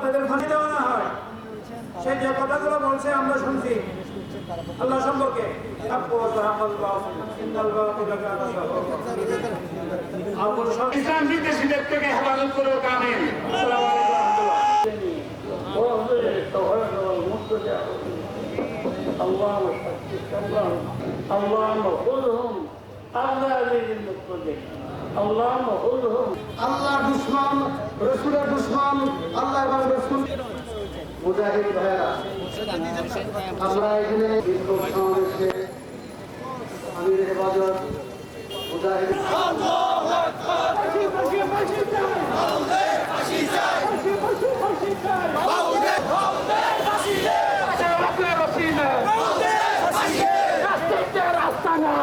আপনাদের ফাঁসি দেওয়া না হয়। সে যে কথাগুলো বলছে আমরা শুনছি আল্লাহ সম্পর্কে, ইসলাম বিদ্বেষীদের থেকে হেফাজত করে কামেন। আল্লাহ দুশ্মন, রসুলের দুশ্মন, আল্লাহ এবং রসুল মুজাহিদ ভাইয়েরা, আমরা এখানে বিক্ষোভ সমাবেশে আমির হেফাজত মুজাহিদ রাস্তা না